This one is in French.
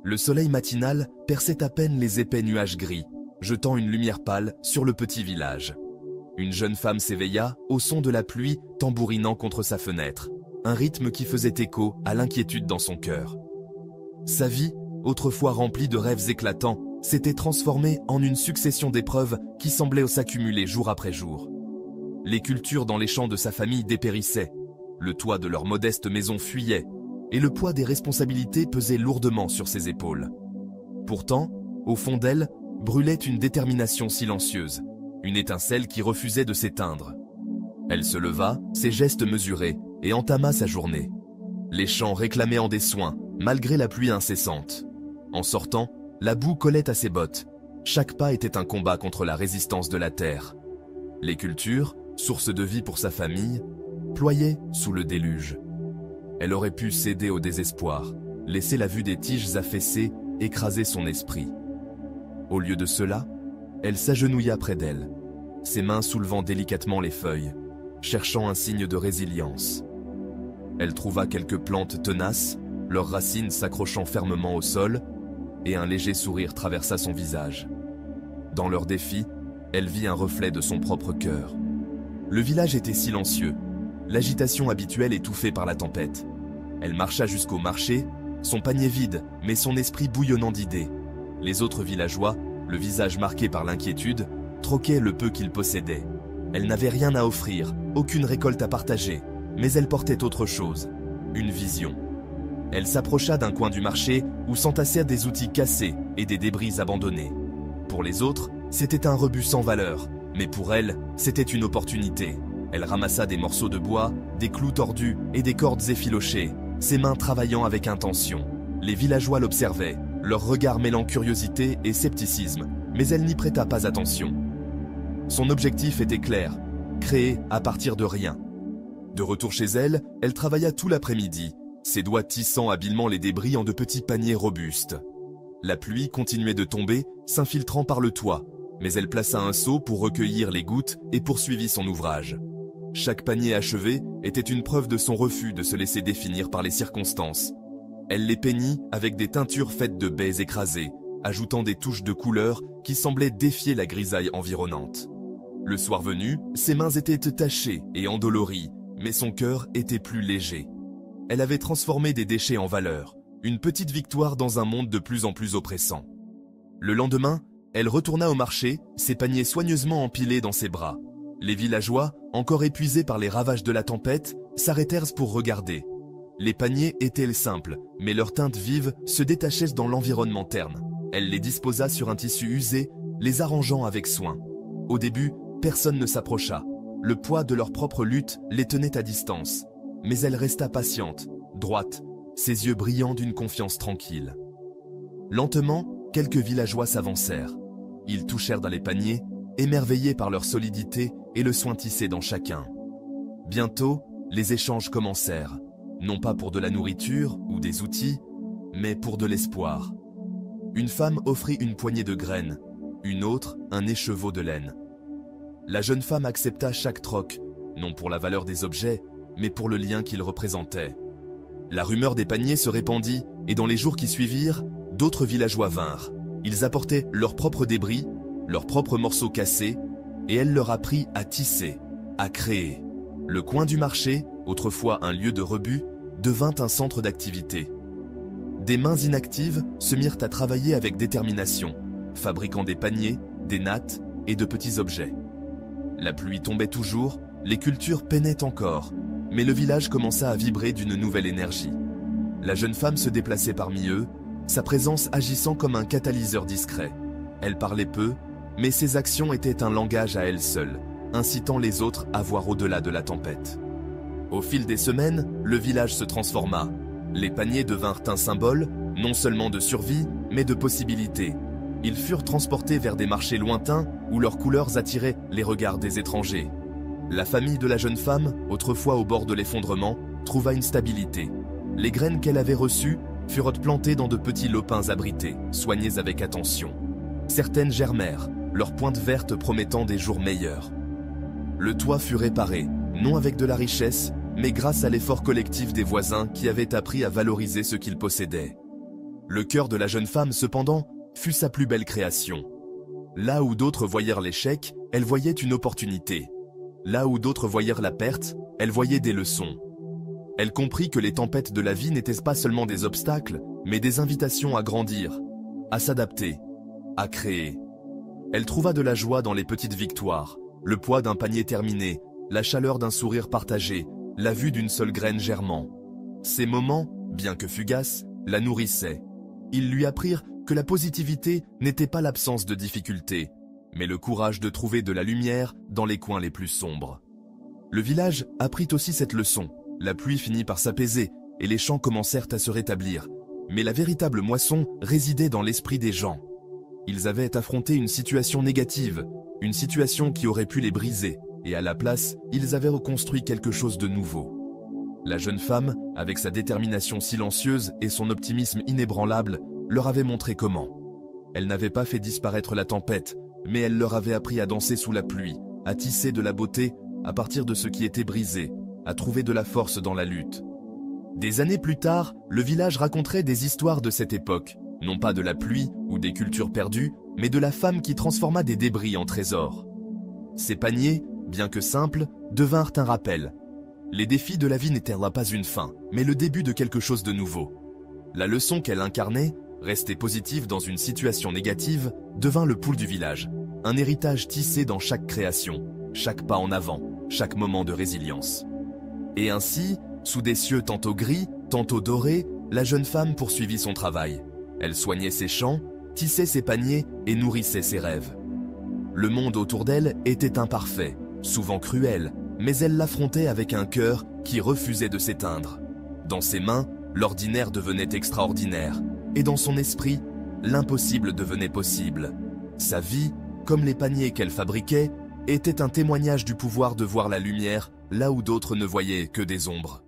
Le soleil matinal perçait à peine les épais nuages gris, jetant une lumière pâle sur le petit village. Une jeune femme s'éveilla au son de la pluie tambourinant contre sa fenêtre, un rythme qui faisait écho à l'inquiétude dans son cœur. Sa vie, autrefois remplie de rêves éclatants, s'était transformée en une succession d'épreuves qui semblaient s'accumuler jour après jour. Les cultures dans les champs de sa famille dépérissaient, le toit de leur modeste maison fuyait, et le poids des responsabilités pesait lourdement sur ses épaules. Pourtant, au fond d'elle, brûlait une détermination silencieuse, une étincelle qui refusait de s'éteindre. Elle se leva, ses gestes mesurés, et entama sa journée. Les champs réclamaient en des soins, malgré la pluie incessante. En sortant, la boue collait à ses bottes. Chaque pas était un combat contre la résistance de la terre. Les cultures, source de vie pour sa famille, ployaient sous le déluge. Elle aurait pu céder au désespoir, laisser la vue des tiges affaissées écraser son esprit. Au lieu de cela, elle s'agenouilla près d'elle, ses mains soulevant délicatement les feuilles, cherchant un signe de résilience. Elle trouva quelques plantes tenaces, leurs racines s'accrochant fermement au sol, et un léger sourire traversa son visage. Dans leur défi, elle vit un reflet de son propre cœur. Le village était silencieux, l'agitation habituelle étouffée par la tempête. Elle marcha jusqu'au marché, son panier vide, mais son esprit bouillonnant d'idées. Les autres villageois, le visage marqué par l'inquiétude, troquaient le peu qu'ils possédaient. Elle n'avait rien à offrir, aucune récolte à partager, mais elle portait autre chose, une vision. Elle s'approcha d'un coin du marché où s'entassèrent des outils cassés et des débris abandonnés. Pour les autres, c'était un rebut sans valeur, mais pour elle, c'était une opportunité. Elle ramassa des morceaux de bois, des clous tordus et des cordes effilochées, ses mains travaillant avec intention. Les villageois l'observaient, leur regard mêlant curiosité et scepticisme, mais elle n'y prêta pas attention. Son objectif était clair, créer à partir de rien. De retour chez elle, elle travailla tout l'après-midi, ses doigts tissant habilement les débris en de petits paniers robustes. La pluie continuait de tomber, s'infiltrant par le toit, mais elle plaça un seau pour recueillir les gouttes et poursuivit son ouvrage. Chaque panier achevé était une preuve de son refus de se laisser définir par les circonstances. Elle les peignit avec des teintures faites de baies écrasées, ajoutant des touches de couleur qui semblaient défier la grisaille environnante. Le soir venu, ses mains étaient tachées et endolories, mais son cœur était plus léger. Elle avait transformé des déchets en valeur, une petite victoire dans un monde de plus en plus oppressant. Le lendemain, elle retourna au marché, ses paniers soigneusement empilés dans ses bras. Les villageois, encore épuisés par les ravages de la tempête, s'arrêtèrent pour regarder. Les paniers étaient simples, mais leurs teintes vives se détachaient dans l'environnement terne. Elle les disposa sur un tissu usé, les arrangeant avec soin. Au début, personne ne s'approcha. Le poids de leur propre lutte les tenait à distance. Mais elle resta patiente, droite, ses yeux brillants d'une confiance tranquille. Lentement, quelques villageois s'avancèrent. Ils touchèrent dans les paniers, émerveillés par leur solidité et le soin tissé dans chacun. Bientôt, les échanges commencèrent, non pas pour de la nourriture ou des outils, mais pour de l'espoir. Une femme offrit une poignée de graines, une autre un écheveau de laine. La jeune femme accepta chaque troc, non pour la valeur des objets, mais pour le lien qu'ils représentaient. La rumeur des paniers se répandit, et dans les jours qui suivirent, d'autres villageois vinrent. Ils apportaient leurs propres débris, leurs propres morceaux cassés, et elle leur apprit à tisser, à créer. Le coin du marché, autrefois un lieu de rebut, devint un centre d'activité. Des mains inactives se mirent à travailler avec détermination, fabriquant des paniers, des nattes et de petits objets. La pluie tombait toujours, les cultures peinaient encore, mais le village commença à vibrer d'une nouvelle énergie. La jeune femme se déplaçait parmi eux, sa présence agissant comme un catalyseur discret. Elle parlait peu, mais ses actions étaient un langage à elle seule, incitant les autres à voir au-delà de la tempête. Au fil des semaines, le village se transforma. Les paniers devinrent un symbole, non seulement de survie, mais de possibilité. Ils furent transportés vers des marchés lointains où leurs couleurs attiraient les regards des étrangers. La famille de la jeune femme, autrefois au bord de l'effondrement, trouva une stabilité. Les graines qu'elle avait reçues furent plantées dans de petits lopins abrités, soignés avec attention. Certaines germèrent, leurs pointes vertes promettant des jours meilleurs. Le toit fut réparé, non avec de la richesse, mais grâce à l'effort collectif des voisins qui avaient appris à valoriser ce qu'ils possédaient. Le cœur de la jeune femme, cependant, fut sa plus belle création. Là où d'autres voyèrent l'échec, elle voyait une opportunité. Là où d'autres voyèrent la perte, elle voyait des leçons. Elle comprit que les tempêtes de la vie n'étaient pas seulement des obstacles, mais des invitations à grandir, à s'adapter, à créer. Elle trouva de la joie dans les petites victoires, le poids d'un panier terminé, la chaleur d'un sourire partagé, la vue d'une seule graine germant. Ces moments, bien que fugaces, la nourrissaient. Ils lui apprirent que la positivité n'était pas l'absence de difficultés, mais le courage de trouver de la lumière dans les coins les plus sombres. Le village apprit aussi cette leçon. La pluie finit par s'apaiser et les champs commencèrent à se rétablir. Mais la véritable moisson résidait dans l'esprit des gens. Ils avaient affronté une situation négative, une situation qui aurait pu les briser, et à la place, ils avaient reconstruit quelque chose de nouveau. La jeune femme, avec sa détermination silencieuse et son optimisme inébranlable, leur avait montré comment. Elle n'avait pas fait disparaître la tempête, mais elle leur avait appris à danser sous la pluie, à tisser de la beauté à partir de ce qui était brisé, à trouver de la force dans la lutte. Des années plus tard, le village raconterait des histoires de cette époque, non pas de la pluie ou des cultures perdues, mais de la femme qui transforma des débris en trésors. Ces paniers, bien que simples, devinrent un rappel. Les défis de la vie n'étaient pas une fin, mais le début de quelque chose de nouveau. La leçon qu'elle incarnait, rester positive dans une situation négative, devint le pouls du village, un héritage tissé dans chaque création, chaque pas en avant, chaque moment de résilience. Et ainsi, sous des cieux tantôt gris, tantôt dorés, la jeune femme poursuivit son travail. Elle soignait ses champs, tissait ses paniers et nourrissait ses rêves. Le monde autour d'elle était imparfait, souvent cruel, mais elle l'affrontait avec un cœur qui refusait de s'éteindre. Dans ses mains, l'ordinaire devenait extraordinaire, et dans son esprit, l'impossible devenait possible. Sa vie, comme les paniers qu'elle fabriquait, était un témoignage du pouvoir de voir la lumière là où d'autres ne voyaient que des ombres.